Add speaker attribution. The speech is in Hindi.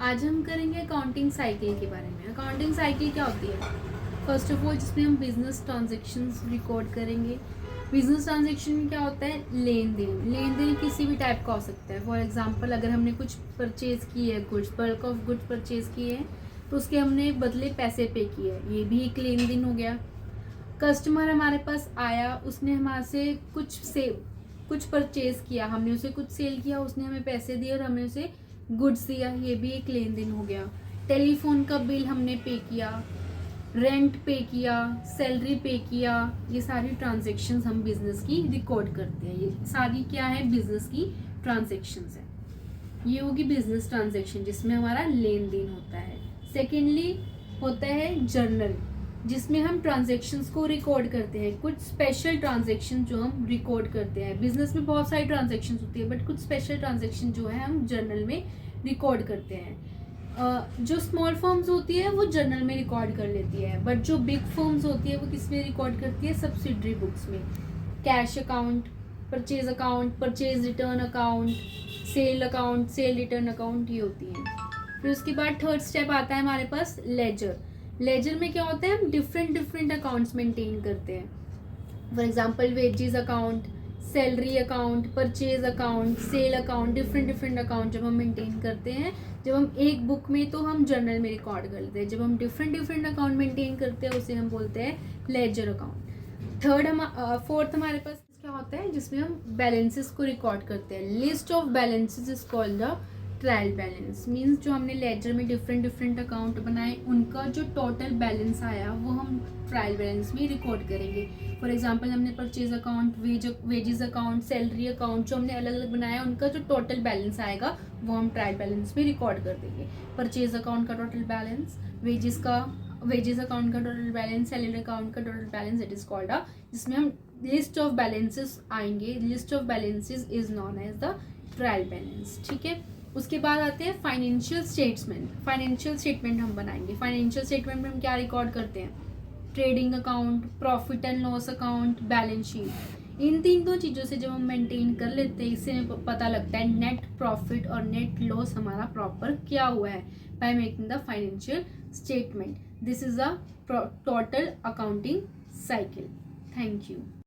Speaker 1: आज हम करेंगे अकाउंटिंग साइकिल के बारे में। अकाउंटिंग साइकिल क्या होती है? फर्स्ट ऑफ ऑल जिसमें हम बिजनेस ट्रांजेक्शन्स रिकॉर्ड करेंगे। बिजनेस ट्रांजेक्शन में क्या होता है? लेन देन। लेन देन किसी भी टाइप का हो सकता है। फॉर एग्जांपल अगर हमने कुछ परचेज की है, goods, bulk of goods purchase किए हैं, तो उसके हमने बदले पैसे पे किए हैं, ये भी एक लेन देन हो गया। कस्टमर हमारे पास आया, उसने हमारे से कुछ परचेज किया, हमने उसे कुछ सेल किया, उसने हमें पैसे दिए और हमने उसे गुड्स दिया, ये भी एक लेन देन हो गया। टेलीफोन का बिल हमने पे किया, रेंट पे किया, सैलरी पे किया, ये सारी ट्रांजेक्शन्स हम बिजनेस की रिकॉर्ड करते हैं। ये सारी क्या है? बिजनेस की ट्रांजेक्शन्स है। ये होगी बिजनेस ट्रांजेक्शन जिसमें हमारा लेन देन होता है। सेकेंडली होता है जर्नल, जिसमें हम ट्रांजेक्शन्स को रिकॉर्ड करते हैं। कुछ स्पेशल ट्रांजेक्शन जो हम रिकॉर्ड करते हैं। बिजनेस में बहुत सारी ट्रांजेक्शन्स होती है, बट कुछ स्पेशल ट्रांजेक्शन जो है हम जर्नल में रिकॉर्ड करते हैं। जो स्मॉल फर्म्स होती है वो जर्नल में रिकॉर्ड कर लेती है, बट जो बिग फर्म्स होती है वो किस में रिकॉर्ड करती है? सब्सिडरी बुक्स में। Cash account, purchase account, purchase return account, sale account, cell return account, ये होती है। फिर उसके बाद थर्ड स्टेप आता है हमारे पास लेजर। लेजर में क्या होता है? हम डिफरेंट अकाउंट्स मेंटेन करते हैं। For example wages account, salary account, purchase account, sale account, different account जब हम मेंटेन करते हैं, जब हम एक बुक में तो हम जर्नल में रिकॉर्ड करते हैं, जब हम डिफरेंट अकाउंट मेंटेन करते हैं उसे हम बोलते हैं लेजर अकाउंट। फोर्थ हमारे पास क्या होता है? जिसमें हम बैलेंसेस को रिकॉर्ड करते हैं। List of balances is called the trial balance. Means जो हमने लेजर में डिफरेंट अकाउंट बनाए, उनका जो टोटल बैलेंस आया वो हम ट्रायल बैलेंस में रिकॉर्ड करेंगे। फॉर एग्जांपल हमने purchase account, wages account, salary account जो हमने अलग अलग बनाया, उनका जो टोटल बैलेंस आएगा वो हम ट्रायल बैलेंस में रिकॉर्ड कर देंगे। परचेज अकाउंट का टोटल बैलेंस, वेजेस अकाउंट का टोटल बैलेंस, सैलरी अकाउंट का total balance, it is called जिसमें हम लिस्ट ऑफ बैलेंसेस आएंगे। List of balances is known as the trial balance. ठीक है। उसके बाद आते हैं फाइनेंशियल स्टेटमेंट। फाइनेंशियल स्टेटमेंट हम बनाएंगे। फाइनेंशियल स्टेटमेंट में हम क्या रिकॉर्ड करते हैं? Trading account, profit and loss account, balance sheet. इन दो चीज़ों से जब हम मेंटेन कर लेते हैं, इससे हमें पता लगता है नेट प्रॉफिट और नेट लॉस हमारा प्रॉपर क्या हुआ है, by making the financial statement. This is the total accounting cycle. Thank you.